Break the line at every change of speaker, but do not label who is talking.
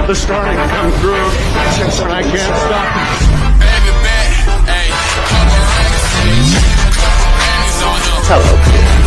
They're starting to come through, and I can't stop them.
Hello.